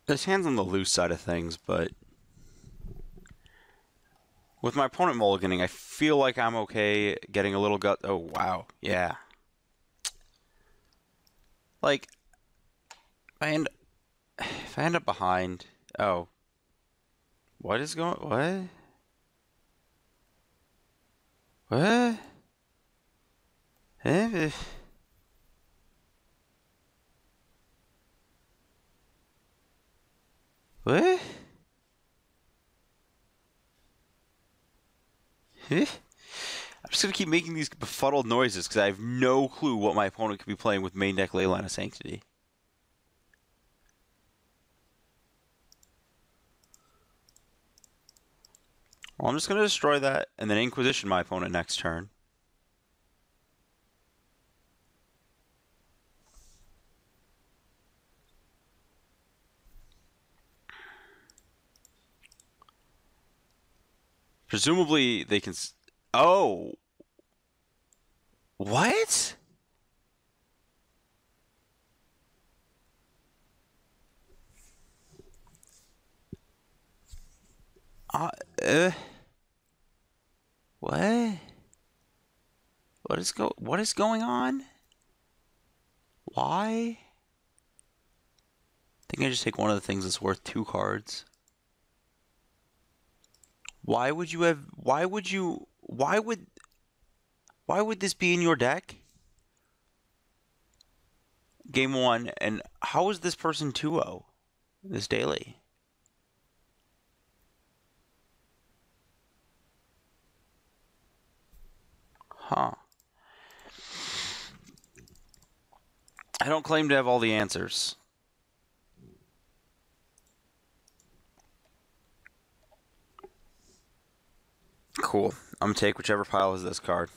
This hand's on the loose side of things, but with my opponent mulliganing, I feel like I'm okay getting a little gut. Oh, wow. Yeah. Like, if I end up behind. Oh. What is going. What? What? Eh? What? Eh? I'm just gonna keep making these befuddled noises because I have no clue what my opponent could be playing with main deck Leyline of Sanctity. Well, I'm just gonna destroy that and then Inquisition my opponent next turn. Presumably they can. Oh, what? Uh, uh, what? What is going on? Why? I think I just take one of the things that's worth 2 cards. Why would you have? Why would you? Why would this be in your deck? Game 1, and how is this person 2-0? This daily? Huh. I don't claim to have all the answers. Cool. I'm gonna take whichever pile has this card.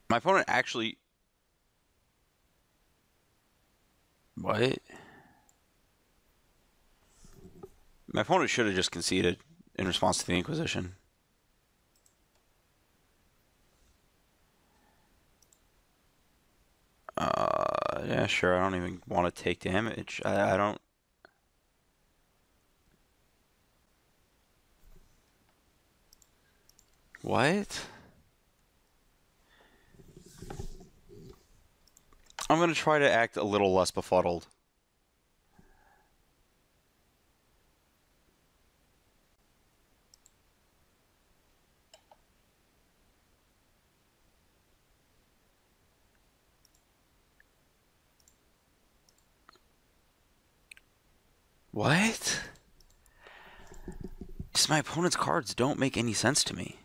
My opponent actually... What? My opponent should have just conceded in response to the Inquisition. Yeah, sure. I don't even want to take damage. I don't... What? I'm going to try to act a little less befuddled. What? Just my opponent's cards don't make any sense to me.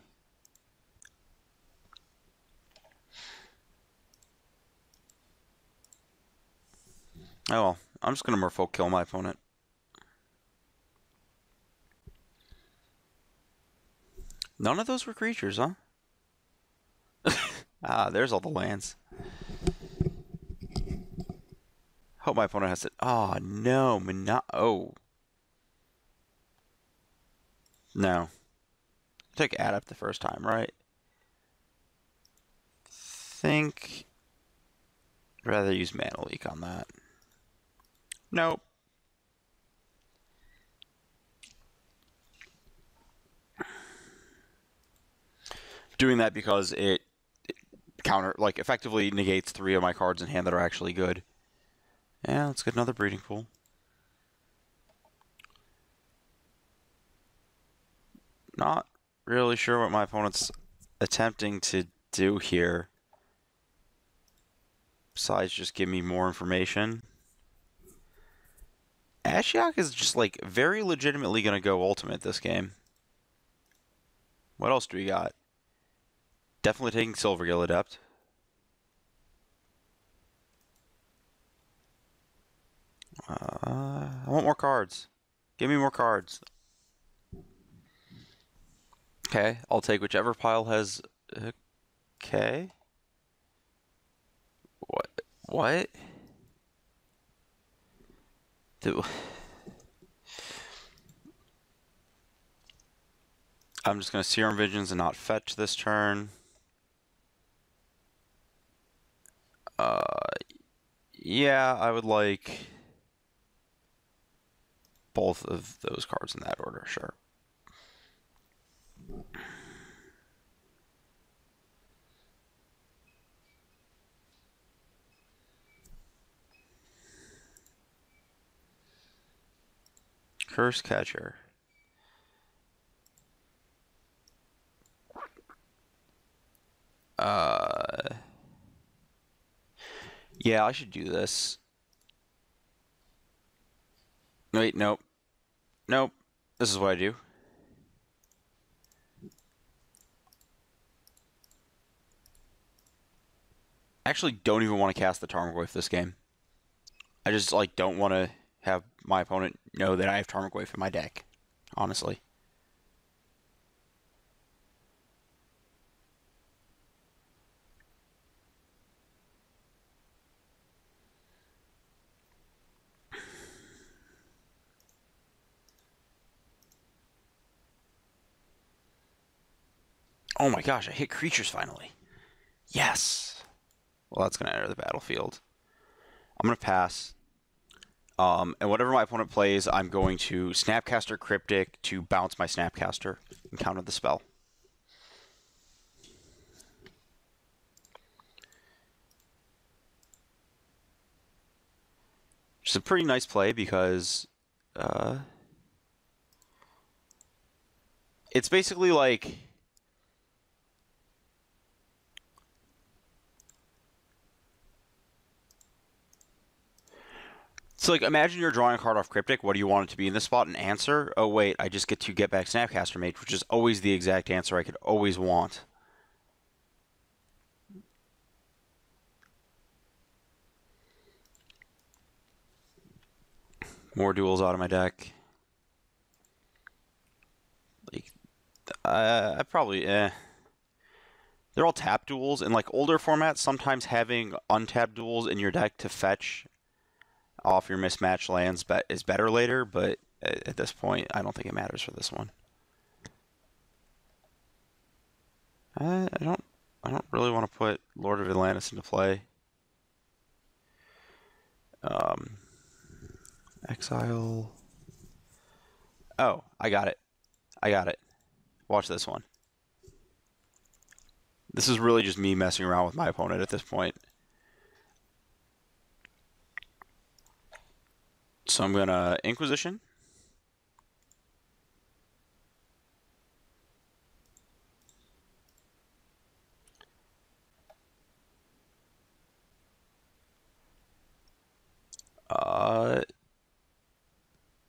Oh well, I'm just going to Merfolk kill my opponent. None of those were creatures, huh? Ah, there's all the lands. Hope my opponent has it. Oh, no. Oh. No. I took Adept the first time, right? Think... I'd rather use Mana Leak on that. Nope. Doing that because it effectively negates 3 of my cards in hand that are actually good. Yeah, let's get another breeding pool. Not really sure what my opponent's attempting to do here. Besides just give me more information. Ashiok is just like very legitimately going to go ultimate this game. What else do we got? Definitely taking Silvergill Adept. I want more cards. Give me more cards. Okay, I'll take whichever pile has... Okay. What? What? I'm just going to Serum Visions and not fetch this turn. Yeah, I would like both of those cards in that order, sure. Curse Catcher. Yeah, I should do this. Wait, nope. Nope. This is what I do. I actually don't even want to cast the Tarmogoyf this game. I just, like, don't want to have my opponent know that I have Tarmogoyf in my deck, honestly. Oh my gosh, I hit creatures finally. Yes. Well, that's going to enter the battlefield. I'm going to pass. And whatever my opponent plays, I'm going to Snapcaster Cryptic to bounce my Snapcaster and counter the spell. Which is a pretty nice play because it's basically like so like imagine you're drawing a card off Cryptic. What do you want it to be in this spot? An answer? Oh wait, I just get to get back Snapcaster Mage, which is always the exact answer I could always want. More duels out of my deck. Like I probably they're all tap duels in like older formats. Sometimes having untapped duels in your deck to fetch off your mismatched lands is better later, but at this point, I don't think it matters for this one. I don't really want to put Lord of Atlantis into play. Exile. Oh, I got it. I got it. Watch this one. This is really just me messing around with my opponent at this point. So I'm gonna Inquisition.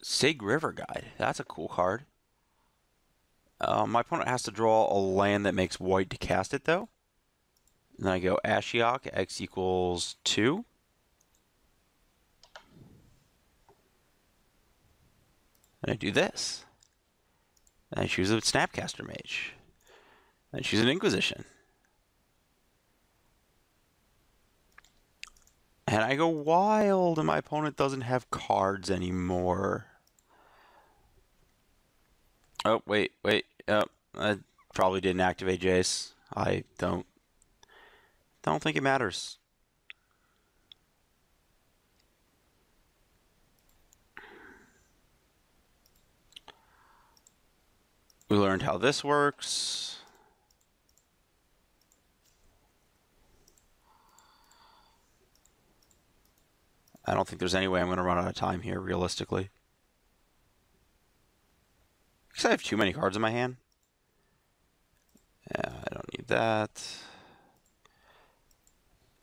Sig River Guide. That's a cool card. My opponent has to draw a land that makes white to cast it, though. And then I go Ashiok, X equals 2. And I do this. And I choose a Snapcaster Mage. And I choose an Inquisition. And I go wild, and my opponent doesn't have cards anymore. Oh, wait. Oh, I probably didn't activate Jace. I don't think it matters. We learned how this works. I don't think there's any way I'm going to run out of time here, realistically. Because I have too many cards in my hand. Yeah, I don't need that.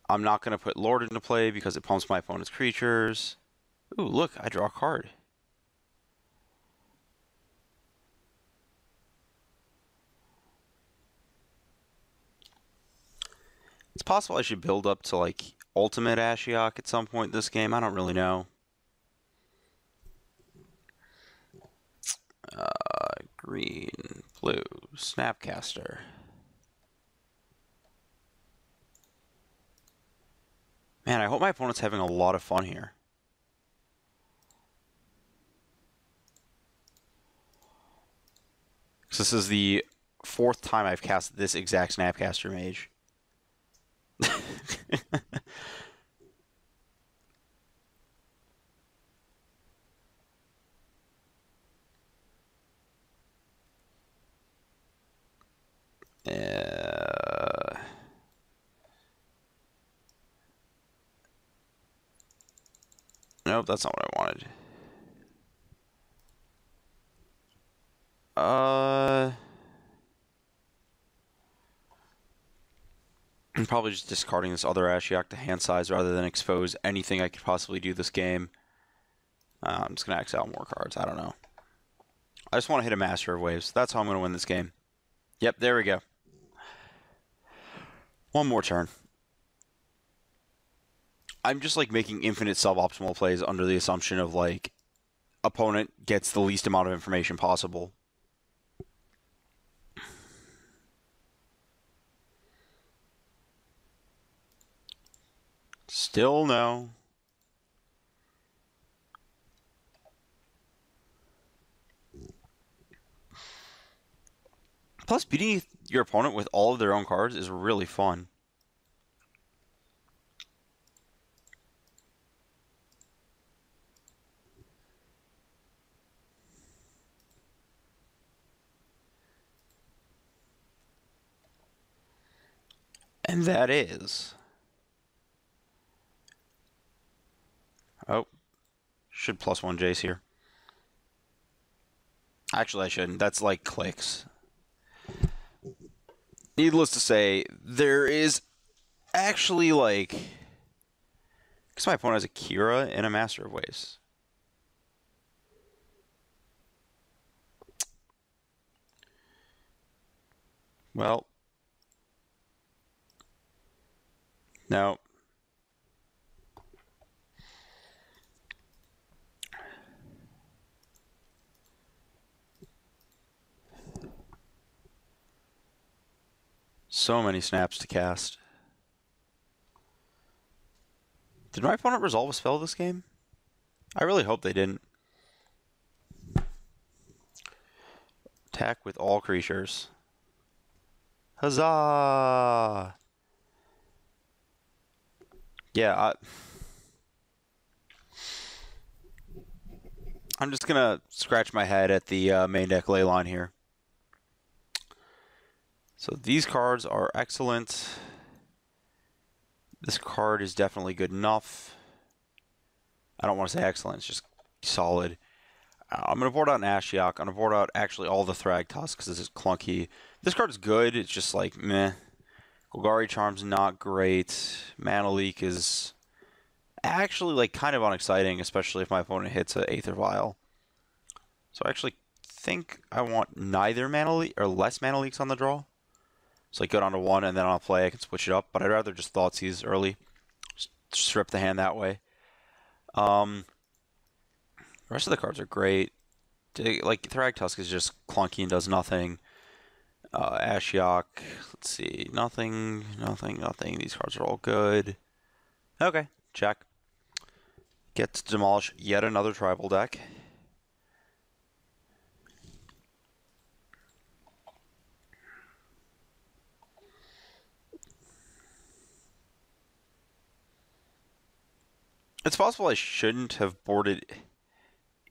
I'm not going to put Lord into play because it pumps my opponent's creatures. Ooh, look, I draw a card. It's possible I should build up to, like, Ultimate Ashiok at some point this game. I don't really know. Green, blue, Snapcaster. Man, I hope my opponent's having a lot of fun here. So this is the 4th time I've cast this exact Snapcaster Mage. Nope, that's not what I wanted. I'm probably just discarding this other Ashiok to hand size rather than expose anything I could possibly do this game. I'm just going to X out more cards. I don't know. I just want to hit a Master of Waves. That's how I'm going to win this game. Yep, there we go. One more turn. I'm just like making infinite suboptimal plays under the assumption of like opponent gets the least amount of information possible. Still no. Plus, beating your opponent with all of their own cards is really fun. And that is... Oh. Should +1 Jace here. Actually, I shouldn't. That's like clicks. Needless to say, there is actually like... Because my opponent has a Kira and a Master of Waves. Well... No. So many snaps to cast. Did my opponent resolve a spell this game? I really hope they didn't. Attack with all creatures. Huzzah! Yeah, I'm just going to scratch my head at the main deck leyline here. So these cards are excellent. This card is definitely good enough. I don't want to say excellent, it's just solid. I'm going to board out an Ashiok. I'm going to board out actually all the Thrag Tusks because this is clunky. This card is good, it's just like meh. Golgari Charm's not great. Mana Leak is actually like kind of unexciting, especially if my opponent hits an Aether Vial. So I actually think I want neither Mana Leak or less Mana Leaks on the draw. So like go down to 1 and then on a play I can switch it up, but I'd rather just Thoughtseize early. Just strip the hand that way. The rest of the cards are great. Like Thrag Tusk is just clunky and does nothing. Ashiok, let's see, nothing. These cards are all good. Okay, check. Get to demolish yet another tribal deck. It's possible I shouldn't have boarded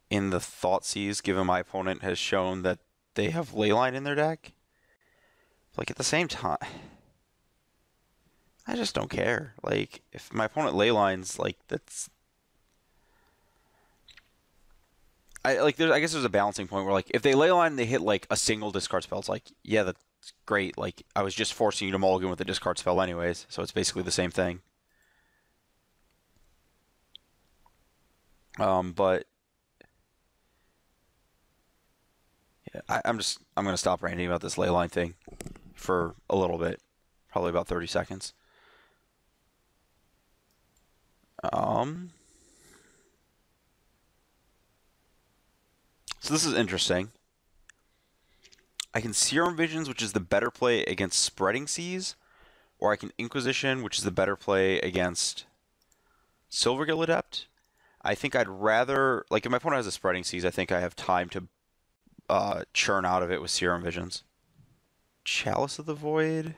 in the Thoughtseize, given my opponent has shown that they have Leyline in their deck. Like, at the same time, I just don't care. Like, if my opponent Leylines, like, that's... I guess there's a balancing point where, like, if they Leyline and they hit, like, a single discard spell, it's like, yeah, that's great. Like, I was just forcing you to mulligan with a discard spell anyways, so it's basically the same thing. But... yeah, I'm going to stop ranting about this Leyline thing for a little bit, probably about 30 seconds. So this is interesting. I can Serum Visions, which is the better play against Spreading Seas, or I can Inquisition, which is the better play against Silvergill Adept. I think I'd rather, like if my opponent has a Spreading Seas, I think I have time to churn out of it with Serum Visions. Chalice of the Void.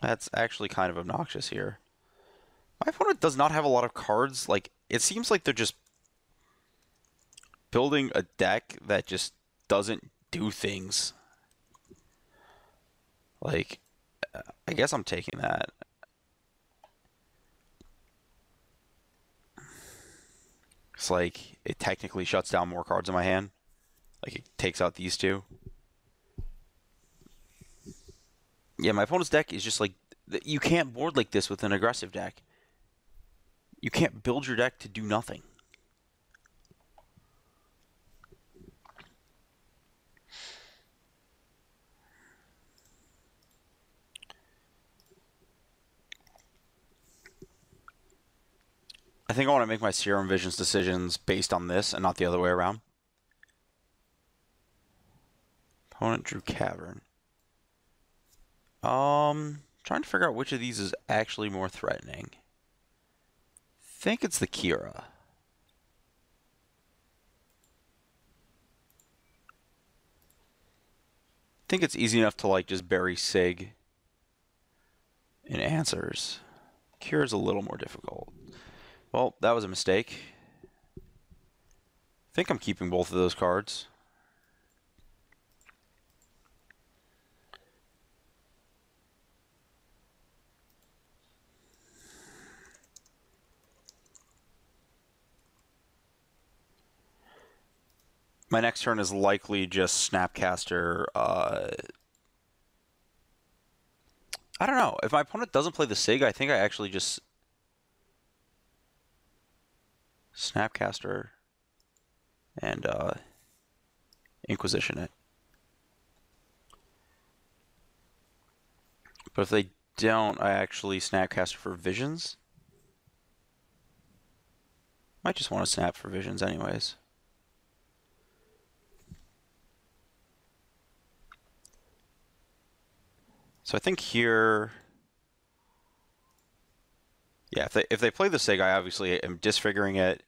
That's actually kind of obnoxious here. My opponent does not have a lot of cards. Like, it seems like they're just building a deck that just doesn't do things. Like, I guess I'm taking that. It's like it technically shuts down more cards in my hand. Like it takes out these two. Yeah, my opponent's deck is just like you can't board like this with an aggressive deck. You can't build your deck to do nothing. I think I want to make my Serum Visions decisions based on this and not the other way around. Opponent drew Cavern. Trying to figure out which of these is actually more threatening. Think it's the Kira. Think it's easy enough to like just bury Sig in answers. Kira's a little more difficult. Well, that was a mistake. I think I'm keeping both of those cards. My next turn is likely just Snapcaster. I don't know. If my opponent doesn't play the Sig, I think I actually just Snapcaster and Inquisition it. But if they don't, I actually Snapcaster for Visions. Might just want to snap for Visions anyways. So I think here, yeah, if they play the Sig, I obviously am disfiguring it,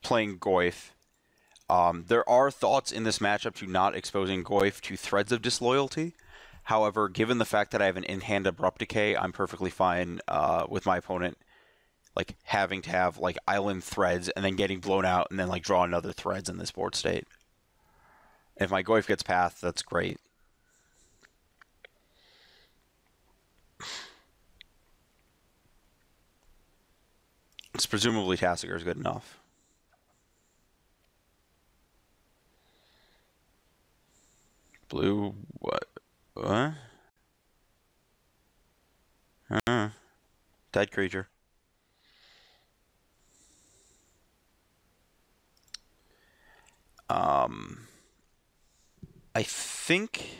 playing Goyf. There are thoughts in this matchup to not exposing Goyf to threads of disloyalty. However, given the fact that I have an in-hand Abrupt Decay, I'm perfectly fine with my opponent like having to have like island threads and then getting blown out and then like draw another threads in this board state. If my Goyf gets path, that's great. It's presumably Tassiger is good enough. Blue, what? What? Dead creature. I think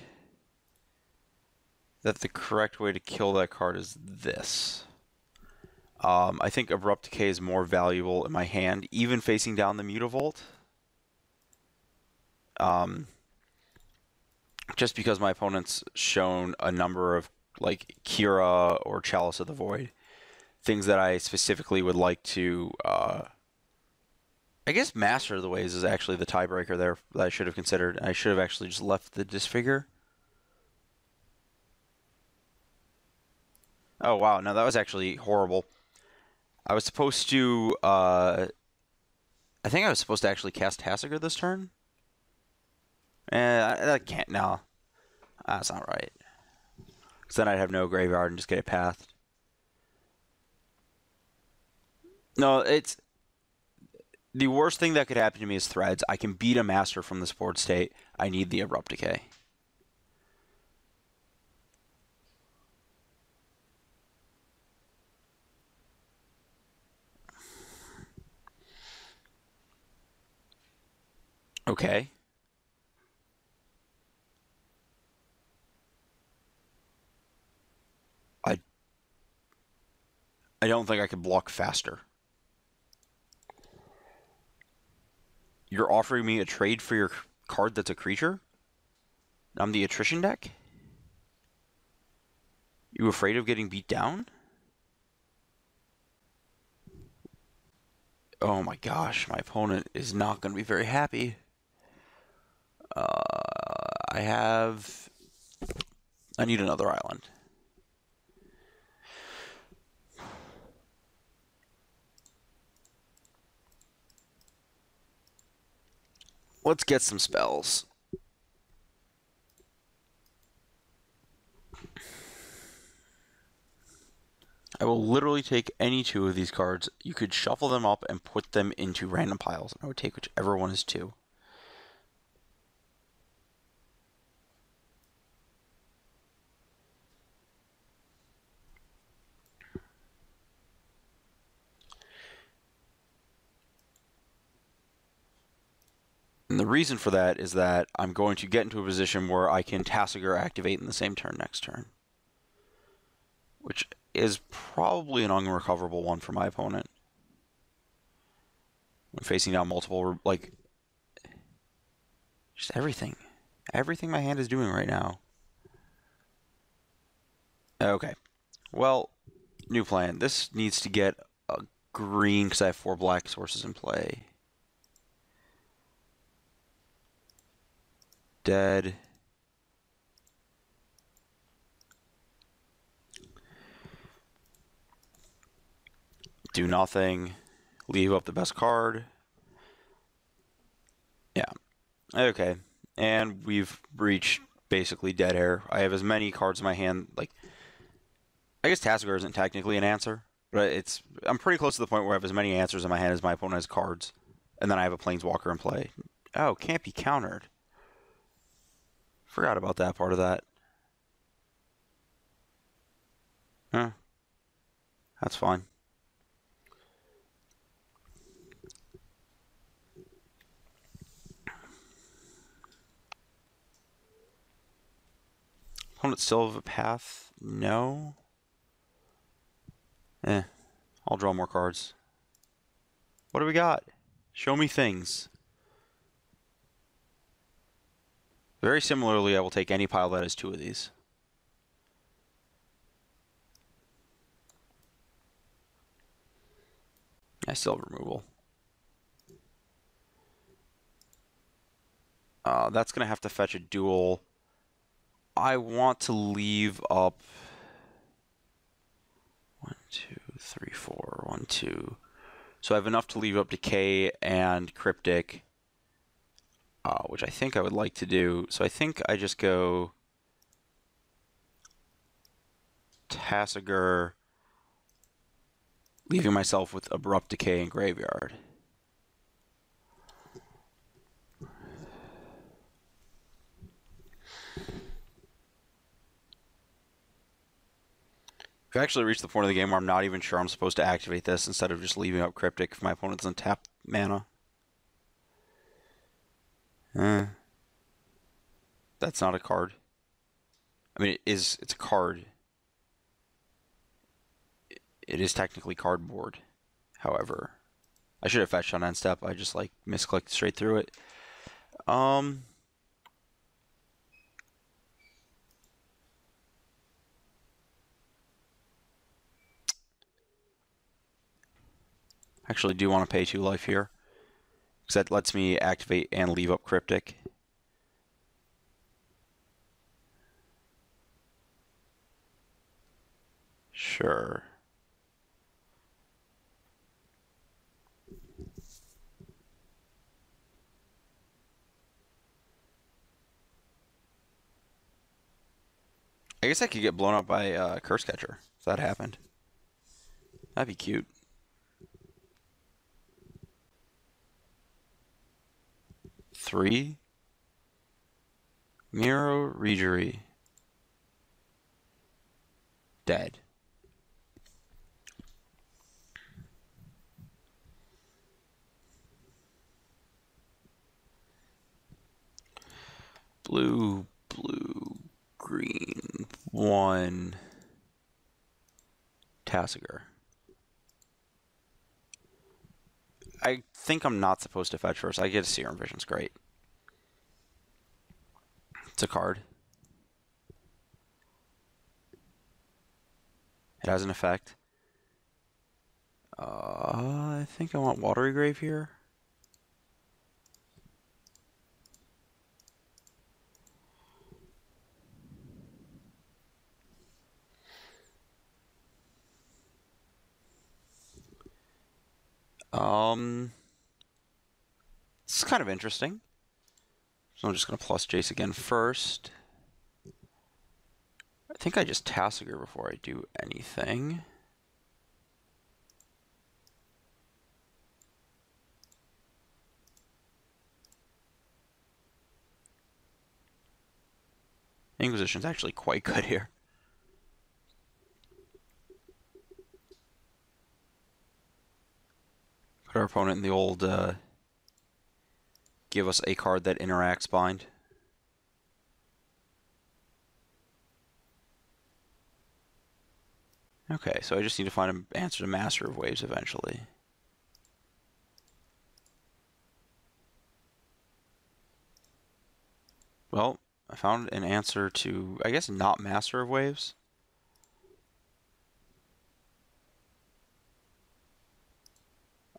that the correct way to kill that card is this. I think Abrupt Decay is more valuable in my hand, even facing down the Mutavault. Just because my opponent's shown a number of like Kira or Chalice of the Void, things that I specifically would like to. I guess Master of the Ways is actually the tiebreaker there that I should have considered. I should have actually just left the Disfigure. Oh wow, no, that was actually horrible. I was supposed to. I think I was supposed to actually cast Tassiger this turn. I can't. No, that's not right. Because then I'd have no graveyard and just get it pathed. No, it's the worst thing that could happen to me is threads. I can beat a master from this board state. I need the Abrupt Decay. Okay. I don't think I could block faster. You're offering me a trade for your card that's a creature? I'm the attrition deck? You afraid of getting beat down? Oh my gosh, my opponent is not going to be very happy. I need another island. Let's get some spells. I will literally take any two of these cards. You could shuffle them up and put them into random piles. I would take whichever one is two. And the reason for that is that I'm going to get into a position where I can Tasigur activate in the same turn next turn. Which is probably an unrecoverable one for my opponent. When facing down multiple, like, just everything. Everything my hand is doing right now. Okay. Well, new plan. This needs to get a green because I have 4 black sources in play. Dead. Do nothing. Leave up the best card. Yeah. Okay. And we've reached basically dead air. I have as many cards in my hand. Like, I guess Tasigur isn't technically an answer, but I'm pretty close to the point where I have as many answers in my hand as my opponent has cards. And then I have a Planeswalker in play. Oh, can't be countered. Forgot about that part of that. Huh. That's fine. Opponent still have a path? No. I'll draw more cards. What do we got? Show me things. Very similarly, I will take any pile that has 2 of these. I still have removal. That's going to have to fetch a duel. I want to leave up 1, 2, 3, 4, 1, 2. So I have enough to leave up Decay and Cryptic, which I think I would like to do. So I think I just go Tasigur, leaving myself with Abrupt Decay and Graveyard. We've actually reached the point of the game where I'm not even sure I'm supposed to activate this instead of just leaving up Cryptic if my opponent doesn't tap mana. That's not a card. I mean, it's a card. It is technically cardboard. However, I should have fetched on end step. I just like misclicked straight through it. Actually do want to pay 2 life here, because that lets me activate and leave up Cryptic. Sure. I guess I could get blown up by Curse Catcher if that happened. That'd be cute. Three. Miro Regery. Dead. Blue, blue, green. 1. Tasigur. I think I'm not supposed to fetch first. I get a Serum Vision's great. It's a card. It has an effect. I think I want Watery Grave here. This is kind of interesting. So I'm just going to plus Jace again first. I think I just Tassiger before I do anything. Inquisition's actually quite good here. Put our opponent in the old give us a card that interacts bind. Okay, so I just need to find an answer to Master of Waves eventually. Well, I found an answer to, I guess, not Master of Waves.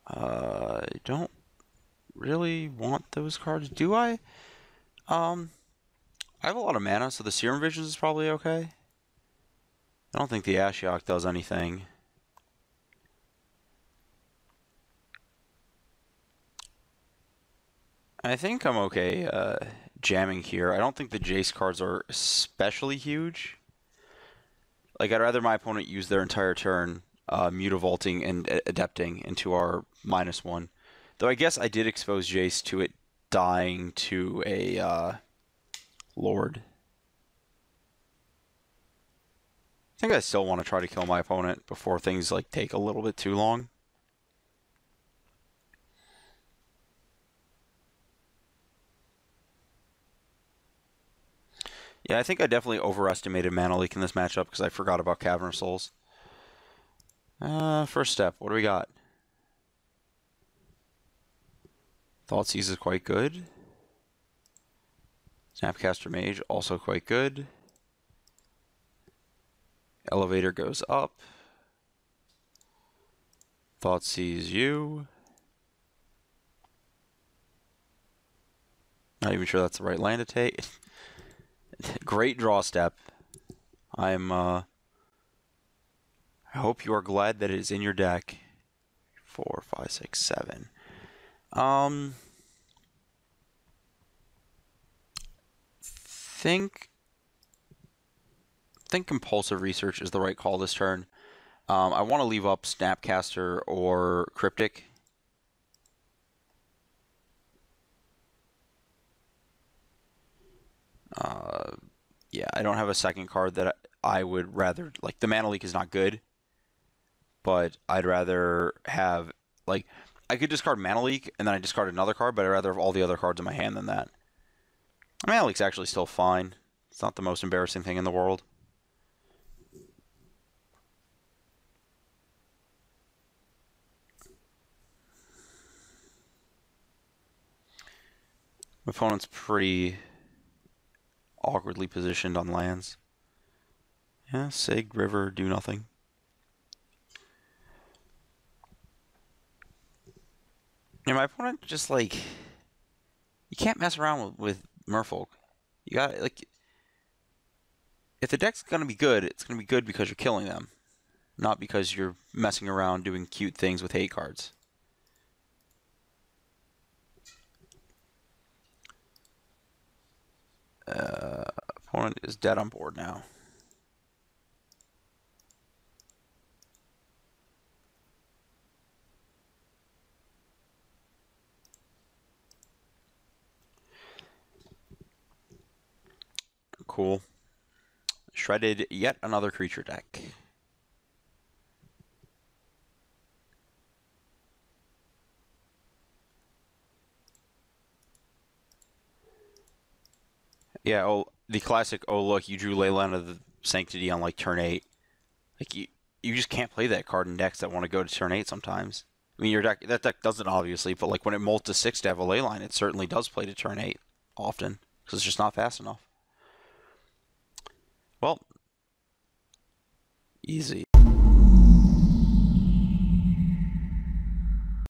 I don't really want those cards, do I? I have a lot of mana, so the Serum Visions is probably okay. I don't think the Ashiok does anything. I think I'm okay jamming here. I don't think the Jace cards are especially huge. Like, I'd rather my opponent use their entire turn Mutavaulting and Adepting into our -1. Though I guess I did expose Jace to it dying to a Lord. I think I still want to try to kill my opponent before things like take a little bit too long. Yeah, I think I definitely overestimated Mana Leak in this matchup because I forgot about Cavern of Souls. First step, what do we got? Thoughtseize is quite good. Snapcaster Mage, also quite good. Elevator goes up. Thoughtseize you. Not even sure that's the right land to take. Great draw step. I hope you are glad that it is in your deck. 4, 5, 6, 7. Think Compulsive Research is the right call this turn. I want to leave up Snapcaster or Cryptic. Yeah, I don't have a second card that I would rather... Like, the Mana Leak is not good, but I'd rather have... Like, I could discard Mana Leak, and then I discard another card, but I'd rather have all the other cards in my hand than that. Mana Leak's actually still fine. It's not the most embarrassing thing in the world. My opponent's pretty awkwardly positioned on lands. Yeah, Sig, River, do nothing. Yeah, my opponent just, like... You can't mess around with Merfolk. You got, like... If the deck's going to be good, it's going to be good because you're killing them. Not because you're messing around doing cute things with hate cards. Opponent is dead on board now. Cool. Shredded yet another creature deck. Yeah, oh, the classic, oh look, you drew Leyline of the Sanctity on like turn 8. Like you just can't play that card in decks that want to go to turn 8 sometimes. I mean, that deck doesn't obviously, but like when it molts to 6 to have a Leyline, it certainly does play to turn 8 often because it's just not fast enough. Well, easy.